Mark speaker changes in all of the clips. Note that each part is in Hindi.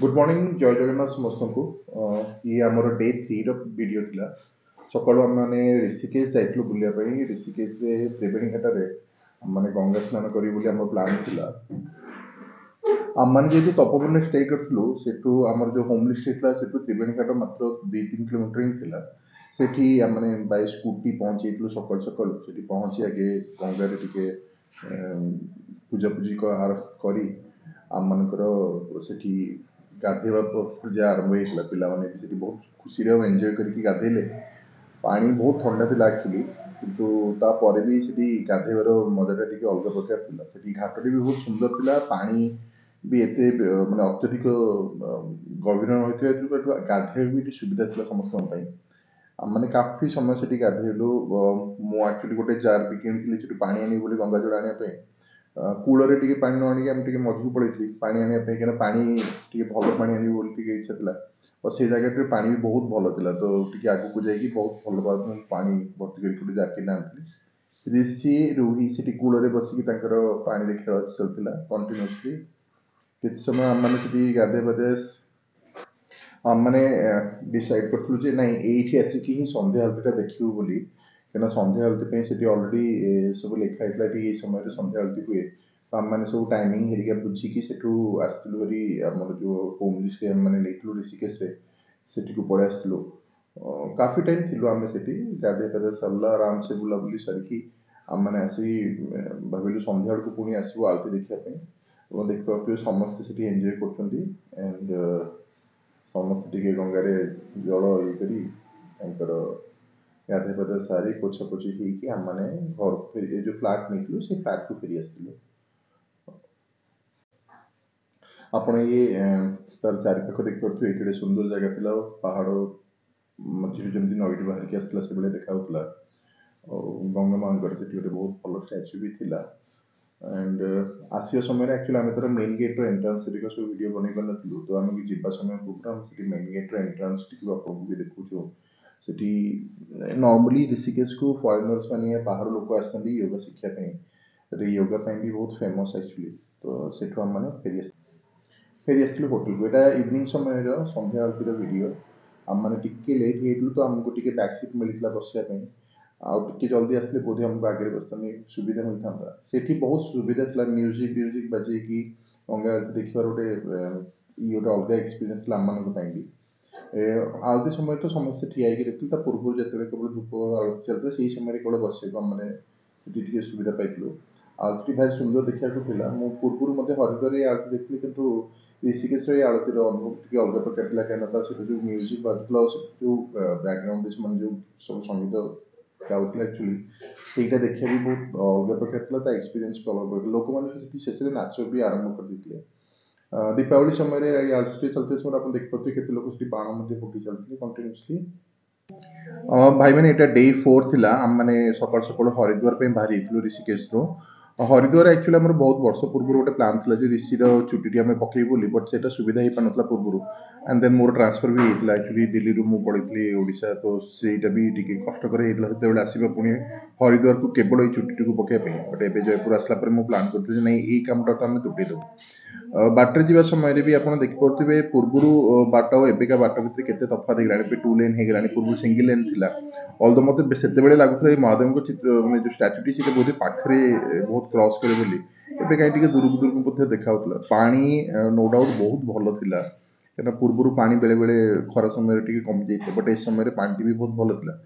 Speaker 1: गुड मॉर्निंग जय जगन्नाथ समस्त को ये आमर डे 3 वीडियो थिला सकाळु आम माने ऋषिकेश जाइतलु बुलिया पई ऋषिकेश रे त्रिवेणी घाट रे हम माने गंगा स्नान करी बुली हमर प्लान थिला आम माने जेतु तपोवन स्टे करथलु सेठु हमर जो होम स्टे थिला सेठु त्रिवेणी घाट मात्र 2-3 किलोमीटर ही थिला सेठी हम माने बाय स्कूटी पहुंचीतलु सकाळु सेठी पहुंची आगे गंगा रे टिके पूजा पूजी करी आम मानकर सेठी गाधेवा पूजा आरंभ होता पिलाने भी बहुत खुशी एंजॉय करके गाधेले पानी बहुत ठंडा था एक्चुअली किंतु तापर भी सेठी गाधेवार मजाटा टी अलग प्रकार था सेठी घाटी भी बहुत सुंदर था पानी भी एते माने अत्यधिक गभीर होता गाधे भी सुविधा था समस्त मैंने काफी समय से गाधेलु मु एक्चुअली गोटे जार भी किनी पानी आनी गंगा जल आने कूलर टे पानी न आनिक आम मझू पड़े पानी आने कहीं पानी टे भल पानी आनी इच्छा था और से जगह पानी भी बहुत भल था तो टे आगे जाकि बहुत भल भाव पानी भर्ती कर जाके आनी ऋषि रूही से कूलर बसिक पानी खेल चलता कंटिन्यूअसली कित समय आम मैंने गाधे बाधे आम मैंने डिसाइड करूँ जे ना ये आसिक ही संध्या आलती देखू बोली कहीं संध्या आलती से अलरेडी सब लिखाई ये समय संध्या आलती हुए तो आम मैंने सब टाइमिंग हेरिका बुझिकी सेठू आसलू हरी आम जो होम स्टे मैंने नहीं ऋषिकेश से पड़े आसलू काफी टाइम थी आम से गाधे पाधे सरला आराम से बुलाबुली सारिकी आम मैंने आसी भाविलु संध्या बेलू पुणी आसबू आलती देखापी और देखा समस्ते से एंजॉय कर समस्त टे गंगार जल ये कर गाधे पाधे सारी पोछा पोछी होगी आम मैंने घर फेर जो फ्लाट नहीं से फ्लाट को फेरी आसलु आपण ये तार चारिपाख देखिपे ये सुंदर जगह था पहाड़ मझे जमी नईटी बाहर की आसला से देखा गंगा माँ से बहुत भल स्टाच्यू भी थिला एंड आसिया समय एक्चुअली आम तर मेन गेट एंट्रांस सब वीडियो बन पारू तो आम जा समय पूर्व मेन गेट एंट्रांस आपको भी देखु सेठी नॉर्मली ऋषिकेश को फॉरेनर्स मैंने बाहर लोक आसती योगा शिक्षापी योगा भी बहुत फेमस एक्चुअली तो सेठू आम मैंने फेरी आसलु होटेल को यहाँ इवनिंग समय संध्या आलती वीडियो आम मैंने टी लेट हो तो आमको टी बैक सीट मिलता बसापी आगे जल्दी आसले बोधे हमको आगे बसने सुविधा मिलता से बहुत सुविधा था म्यूजिक फ्यूजिक बजे कि गंगा आरती देखिए गोटे ये गोटे अलग एक्सपीरियंस आम मानी भी आलती समय तो समस्त ठिया देखते पूर्व जो केवल धूप आलती चलता से समय केवल बस मैंने सुविधा पाइलु आलती भाई सुंदर देखा पूर्व मत हरिद्वार आलती देखी कितु ऋषिकेश आलतीर अनुभव टी अलग प्रकार था कहीं जो म्यूजिक बाजुला जो बैकग्राउंड मैं जो सब संगीत गाँव एक्चुअली ସେଇଟା ଦେଖିବା ବି ବହୁତ ଅଲଗା ପ୍ରକାର ଥିଲା ତା ଏକ୍ସପିରିଏନ୍ସ ବି ଅଲଗା ପ୍ରକାର ଲୋକମାନେ ଶେଷରେ ନାଚ ବି ଆରମ୍ଭ କରିଦେଇଥିଲେ ଦୀପାବଳି ସମୟରେ ଆଳତି ଚାଲିଥିବା ସମୟରେ ଆପଣ ଦେଖିପାରୁଥିବେ କେତେ ଲୋକ ସେଠି ବାଣ ମଧ୍ୟ ଫୁଟି ଚାଲିଥିଲେ କଣ୍ଟିନ୍ୟୁଅସଲି भाई मैंने यहाँ डे 4 थिला आम मैंने सकाल सकाल हरिद्वार पे बाहरी ऋषिकेश हरिद्वार एक्चुअली आम बहुत वर्ष पूर्व गोटे प्लान था ऋषिर छुट्टी आम पकई बोली बट से सुविधा हो पान पूर्व एंड देन मोर ट्रांसफर भी होता एक्चुअली दिल्ली रू पढ़ी ओडिशा तो सेटा भी टी कष्टर होता आसवा पुणी हरिद्वार को केवल ये छुट्टी को पकड़ाई बट ए जयपुर आसला प्लां करते ना ये कमटा तो आम तुटेदेव बाटर जा समय भी आप देखिपे पूर्वर बाट और एबिका बाट भर के तफात हो 2 लेन हो गला पूर्व सिंगल लेन थी अल्दो मत से लगुला महादेव चित्र मैंने जो स्टाच्यूटी से बहुत पाखे बहुत क्रॉस करे बोली एवं कहीं दूर दूर देखा पानी नो डाउट बहुत भल था कहीं पूर्व पानी बेले बेले खरा समय कमी जाए बट ए समय पानी भी बहुत भल था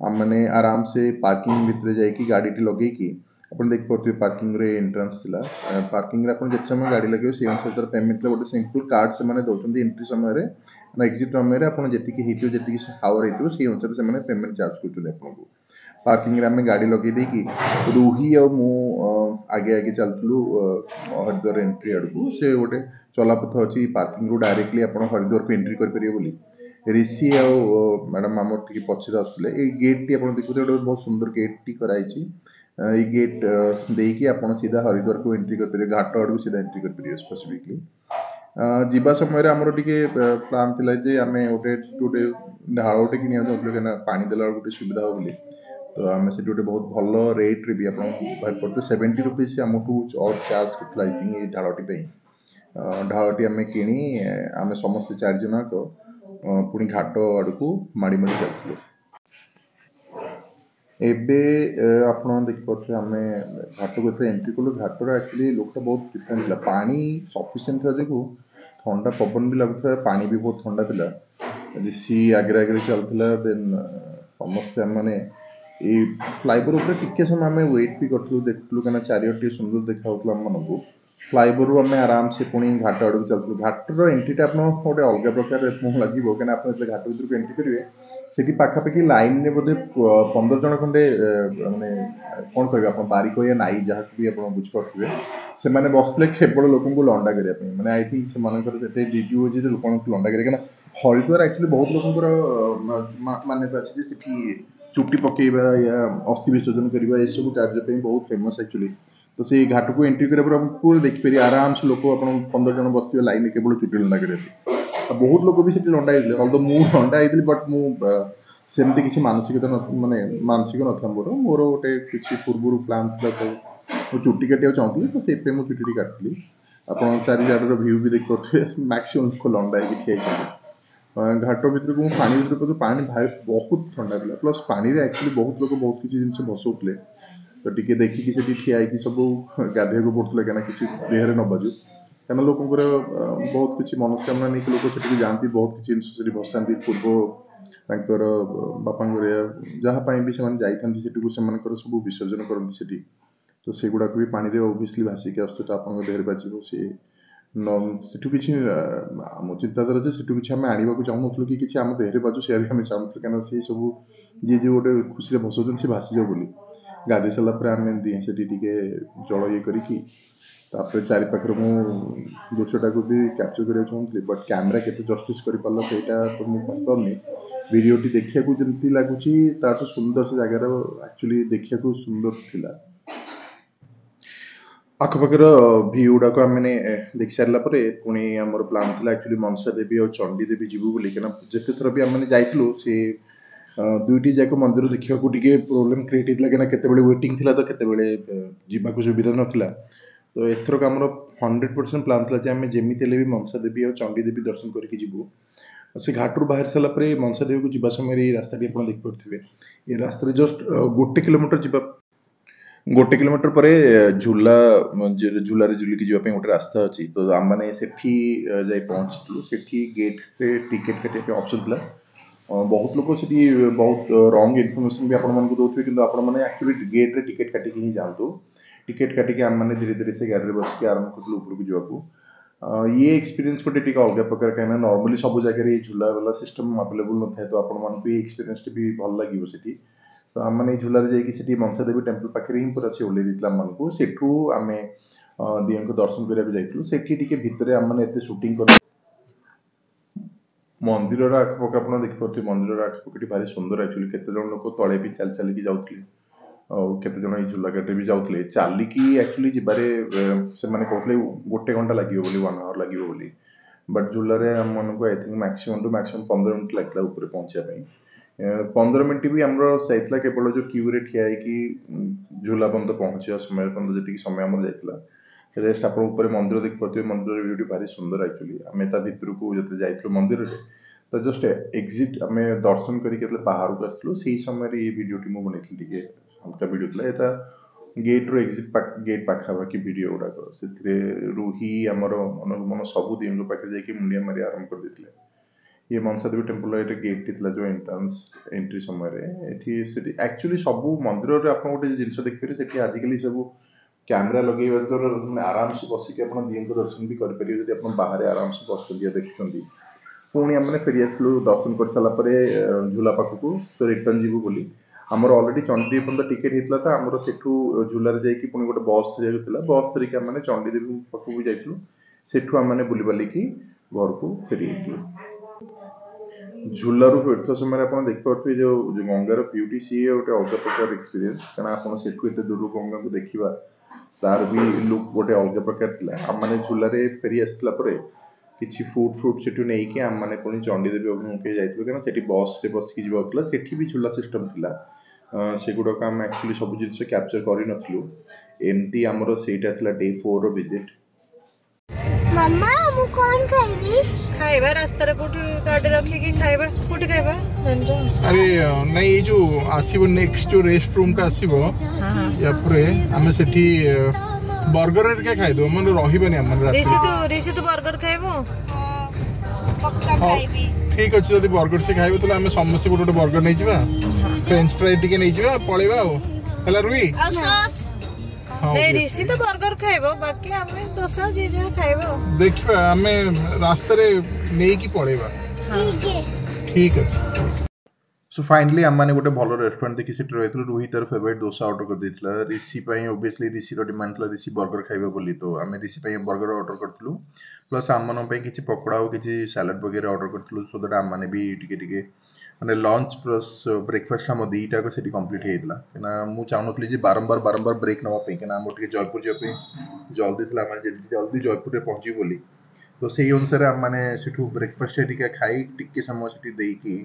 Speaker 1: आम मैंने आराम से पार्किंग भितर जाकि गाड़ी लगे आप देखिए पार्किंग रे एंट्रांस था पार्किंग रे जिते समय गाड़ी लगे से अनुसार पेमेंट गोटे सिंपल कार्ड से दौरान एंट्री समय एक्जिट समय आप जी हावर हो अनुसार से पेमेंट चार्ज कर पार्किंग रे आम गाड़ी लगे देकी रूही और मु आगे आगे चलू हरिद्वार एंट्री आड़क से गोटे चलापथ अच्छी पार्किंग रू डायरेक्टली आप हरिद्वार को एंट्री करेंगे ऋषि मैडम आम टे पचर आसुले ये गेट टी आप देखते गोटे बहुत सुंदर गेट टी कराई ये गेट देकी आप सीधा हरिद्वार को एंट्री करेंगे घाट आड़ सीधा एंट्री करेंगे स्पेसिफिकली जीवा समय आमर टे प्लां था आम गोटे गोटे ढाल गोटे कि कहीं पानी देला गोटे सुविधा हो बोली तो आम से गोटे बहुत भल रेट्रे भी आप 70 रुपीज आमठू और चार्ज करता आई थिंक ये ढालटी ढालटी आम कि आम समस्त 4 जन पुणी घाट आड़ को माड़ी माड़ी जाऊँ एबे आपण देखिपे आम घाट को एंट्री कलु घाटर एक्चुअली लुक बहुत डिफरेंट था पानी सफिसीयंट था जो ठंडा पवन भी लगुता पानी भी बहुत ठंडा था सी आगे आगे चलता देन समस्ते मैंने फ्लाइओवर उपर टिके समय आम वेट भी करूँ देखुँ कहीं चारिटी सुंदर देखा आम मानक फ्लाइओवर आम आराम से पुणी घाट आड़ को चलू घाटर एंट्रीटा आप गोटे अलग प्रकार लगे कहीं आप घाट भर को एंट्री करेंगे सेठी पाखापाखि लाइन में बोधे 15 जन खंडे माने कौन कह आप बारिक या नाई जहाँ भी आप बुझे से मैंने बसले केवल लोक लंडा करने मैंने आई थिंक से ड्यूटी हो लोक लंडा करें हरिद्वार एक्चुअली बहुत लोक मान्यता अच्छी से चुट्टी पकेबा या अस्थि विसर्जन करवा ये सब कार्य बहुत फेमस एक्चुअली तो से घाट को एंट्री कर देखिए आराम से लोक आप 15 जन बस लाइन केवल चुट्टी लंडा करने बहुत लोग भी लंडा होते मु लंडा होती बट सेमती किसी मानसिकता माने मानसिक ना मोर मोर गोटे किसी पूर्व प्लां था तो चुट्टी काटिया चाहूँगी तो से चुट्टी काटली आप चारिड़ भ्यू भी देखिए मैक्सीम लोक लंडा ठिया घाट भर को पानी भर पानी भाई बहुत ठंडा था प्लस पानी एक्चुअली बहुत लोग बहुत किसी जिन भसौले तो टी देखिकी से ठिया सब गाधे पड़ूला कहीं किसी देहरे न बाजू कहीं लोक बहुत किसी मनोस्कामना नहीं लोग से जाती बहुत किसी जिन भसाती पूर्व बापा जहाँपाई भी जाती सब विसर्जन करती तो सेगुड़ाक भी पानी ओबियसली भासिक आस आप देहरे बाजो सी सेठू किसी आम चिंताधारा सेठू किसी आम आने को चाहूँ कि किसी आम देहरे बाजू से आम चाहूँ कहीं सी सब जी जी गोटे खुशी भसौन सी भासीज बोली गाधे सारापर आम दिए से जल ये करके चारि पाखर मु दृश्यटा को भी कैप्चर करने चाहूँगी बट कैमेरा केते जस्टिस कर पाला सेटा तो मुझे कहपारनी वीडियोटी देखा जमी लगुच सुंदर से जगार एक्चुअली देखा सुंदर थिला आखपाखर भ्यू गुड़ाक मैंने देखी सारा पुणी आम प्लां था एक्चुअली मनसा देवी और चंडी देवी जीवु बोली कहीं जिते थर भी आम जाइलु से दुईटी जाक मंदिर देखा प्रोब्लेम क्रिएट होता कहीं केत वेटिंग थी तो केत जावाक सुविधा नाला तो एथरक आम 100% प्लां था आम जमी भी मनसा देवी और चंडी देवी दर्शन करके जीवु से घाटू बाहर सारापर मनसा देवी को जीवा समय रास्ता आप देखिपे ये रास्ता जस्ट 1 किलोमीटर जा 1 किलोमीटर पर झूला झूलार झुलिकी जावाई गोटे रास्ता अच्छी तो आम मैंने से पहुँचलु से गेट पे टिकेट काटा ऑप्शन था बहुत लोग से बहुत रंग इनफर्मेशन भी आपको दौरे कि आपली गेट्रे टिकेट काटिक ही जातु टिकेट काटिक आम मैंने धीरे धीरे से गाड़ी बस के आरम्भ करूँ ऊपर जावाक ये एक्सपीरियंस गोटे अलग प्रकार कहीं नॉर्मली सब जगह झूला वाला सिस्टम अवेलेबल न था तो आपको ये एक्सपीरियंस भी भल लगे से तो आम मैंने झूलार जाकि मनसा देवी टेम्पल पाखे ही पूरा सी ओल्लै आमको सेठू आम दिए को दर्शन करने जाइए भितर आम मैंने सुटिंग कर मंदिर आखपाख आप देखिए मंदिर आखपाख भारी सुंदर एक्चुअली केते जन लोक तले भी चल चलिकी जाते केते जन झूला गाड़ी भी जाते चलिकी एक्चुअली जबारे से कहते 1 घंटा लगे 1 आवर लगे बट झूलार आम मानक I think maximum to maximum 15 minute लगता ऊपर पहुँचापी 15 मिनट भी आम जाइला केवल जो क्यूरे ठिया झूला पर्यंत पहुँचा समय पर्यंत जी समय आम जाइला रेस्ट आप मंदिर देखिए मंदिर भ्यूटी भारी सुंदर एक्चुअली आम भितर को जो जाइलु मंदिर तो जस्ट एक्जिट आम दर्शन करके बाहर को आसलु से समय ये भिडटी मुझे बनई हल्का भिड था यहाँ गेट रू एक्जिट गेट पाखापाखि भिड गुड़ाक से ही आमर मन मन सब दियों पाखे जाकि मुंडिया मारी आरंभ कर देते ये मनसा देवी टेम्पल ये गेट टी जो एंट्रांस एंट्री समय एक्चुअली सब मंदिर आप गोटे जिन देखिए से आजिकल सब कैमेरा लगे द्वारा आराम से बसिक दिए दर्शन भी करेंगे बाहर आराम से बस देखते पुणी आम फेरी आसलु दर्शन कर सारापर झूला पाखक सो रिटर्न जीवु बोली आमर अलरेडी चंडी पर्यटन टिकेट होता था आमर सेठू झूलार जाकि पुणी गोटे बस धरिया बस धरिकी आम चंडी देवी पाखक भी जाइलु सेठू आम मैंने बुली बालिकी घर को फेरी झूलारू फेरता समय आप देखिए जो गंगार ब्यूटी सी गोटे अलग प्रकार एक्सपीरियंस कहीं आप सेठू एत दूर गंगा को देखा तार भी लुक गोटे अलग प्रकार था आम मैंने झूलार फेरी आसला किसी फुड फ्रुट से नहीं आम मैंने पुणी चंडीदेवी अभिमुखे जाइए कहीं बस से बसिक जाऊला से भी झूला सिस्टम था सेगुड़ाक आम एक्चुअली सब जिन कैप्चर कर एमती आमर सेटा डे 4 विजिट
Speaker 2: मम्मा मु कौन खाइबी
Speaker 3: खाइबा रास्ता रे कोठी गाड़ी रखी की खाइबा कोठी खाइबा
Speaker 4: अरे नहीं जो आसीबो नेक्स्ट जो रेस्ट रूम का आसीबो या परे हमें सेठी बर्गर रे खाइ दो मन रहिबनी हमन रात
Speaker 3: ऋषि तो बर्गर खाइबो
Speaker 2: पक्का खाइबी
Speaker 4: ठीक अछि जदी बर्गर से खाइबो तो हमें समोसे गोटे बर्गर नै जिबा फ्रेंच फ्राई टिके नै जिबा पळेबा हो हला रुई
Speaker 2: और सॉस
Speaker 3: नहीं ऋषि तो बर्गर खाइबो बाकी हमें डोसा जे जे खाइबो
Speaker 4: देखिबा हमें रास्ता रे नै की पळेबा
Speaker 2: ठीक है
Speaker 4: ठीक अछि
Speaker 1: सो फाइनली आम मैंने गोटे भल रेस्टोरेंट देखी सीट रही रुही तार फेवरेट डोसा ऑर्डर कर देथिला ऋषि ओबियसली ऋषि डिमांड था ऋषि बर्गर खाइबा बोली तो आम ऋषि बर्गर ऑर्डर करथलु प्लस आम मन किसी पकोड़ा और किसी सैलड वगैरह ऑर्डर करथलु सो दैट आम माने भी टिके माने लंच प्लस ब्रेकफास्ट हम दीटा को सेठी कंप्लीट हेतला ना मु चाहनथली जे बारंबार ब्रेक नवा पे ना हम टिके जयपुर जे पे जल्दी थिला माने जल्दी जयपुर रे पहुंची बोली तो सही अनुसार आम माने सेठू ब्रेकफास्ट टिके खाई टिके समय सेठी देकी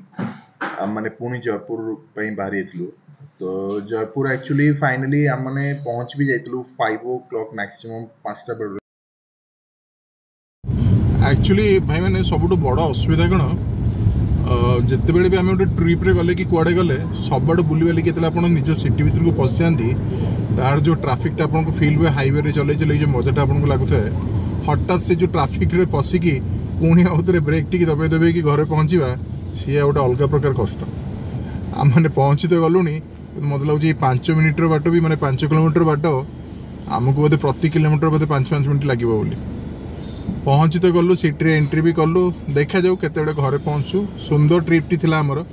Speaker 1: आम माने पुणी जयपुर पई बाहरी थलु तो जयपुर एक्चुअली फाइनली आम माने पहुंच भी जाइतलु 5 o'clock मैक्सिमम 5टा बेड
Speaker 4: एक्चुअली भाई मैंने सबुठ बड़ असुविधा कौन जिते बड़े भी आम गोटे ट्रिप रे गले कि कुआडे गले सबुठ बुलवाली के निज सिटी भर को पशि जाती तार जो ट्राफिकटा आपको फिल हुए हाईवे रे चले चले जो मजाटा आपको लगुए हठात से जो ट्राफिक रे पशिकी पुणी आउे ब्रेक टी दबाई दबाई कि घर पहुँचा सी गोटे अलग प्रकार कष्ट आम मैंने पहुँची तो गलुनी मत लगे 5 मिनिट बाट भी माने 5 किलोमीटर बाट आमको बोधे प्रति किलोमीटर बोधे 5 मिनिट लगे बोली पहुँची तो गलु सिटी एंट्री भी कलु देखा जाऊ केते घरे पहुँचू सुंदर ट्रिप टी थिला हमर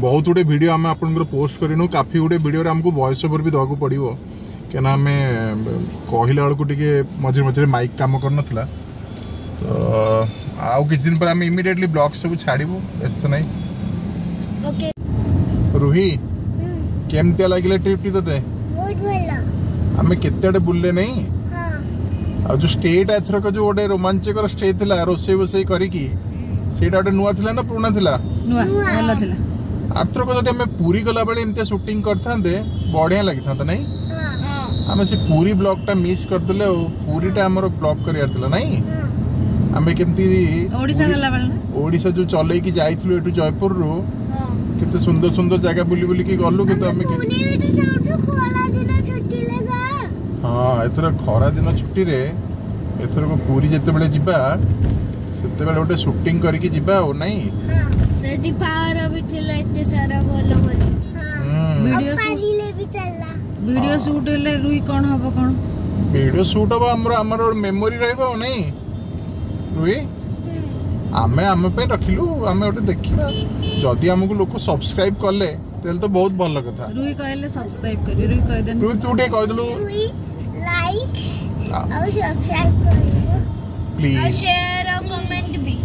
Speaker 4: बहुत गुटे वीडियो आम आप पोस्ट करूँ काफी गुटे वीडियो आमको वॉइस ओवर भी देवाक पड़ो क्या आम कहला बेलू टे मझे मझे माइक काम करना तो आउ किछ दिन पर आम इमिडिएटली ब्लॉग सब छाड़ू व्यस्त नहीं
Speaker 2: ओके
Speaker 4: रुही केमती लगे ट्रिप टी ते
Speaker 2: बहुत भलो
Speaker 4: आम केते बुलले नहीं
Speaker 2: हां
Speaker 4: आ जो स्टेट एथरक जो गोटे रोमांचकर स्टे थिला रोसे बोसे करिकी सेटा गोटे नुआ थिला ना पुराना थिला
Speaker 3: नुआ भलो थिला
Speaker 4: आरथरक जदि हमें पूरी गला बेले एमते शूटिंग करथांते बढ़िया लागिथांता नहीं
Speaker 2: हां
Speaker 4: हमें से पूरी ब्लॉग टा मिस करदेले पूरीटा हमर ब्लॉग करियार थिला नहीं हमें केमती
Speaker 3: ओडिसा गला बेले
Speaker 4: ओडिसा जो चले की जाइथलु एटु जयपुर रो कितने सुंदर सुंदर जगह बुली बुली की गलु किंतु हमें
Speaker 2: पुणे भी जाउछु खोला दिन छुट्टी लगा
Speaker 4: हाँ एथर खरा दिन छुट्टी रे एथर को पूरी जेते बेले जिबा सेते बेले गोटे शूटिंग करके जिबा ओ नहीं
Speaker 2: हां सेदी पावर भी चला इतने सारा बोलो बोलो हां
Speaker 3: वीडियो
Speaker 2: पानी ले भी चलला
Speaker 3: वीडियो शूट ले रुई कोन हबो कोन
Speaker 4: वीडियो शूट हबो हमर मेमोरी रहबो नहीं रुई आमे आमे पे रखिलु आमे ओटे देखिबा जदी हमको लोक सब्सक्राइब करले तेल तो बहुत भल कथा
Speaker 3: रुई कहले सब्सक्राइब करी रुई कह देन
Speaker 4: रुई तू टे कह दलु
Speaker 2: लाइक और सब्सक्राइब करियो
Speaker 4: प्लीज
Speaker 2: और शेयर और कमेंट भी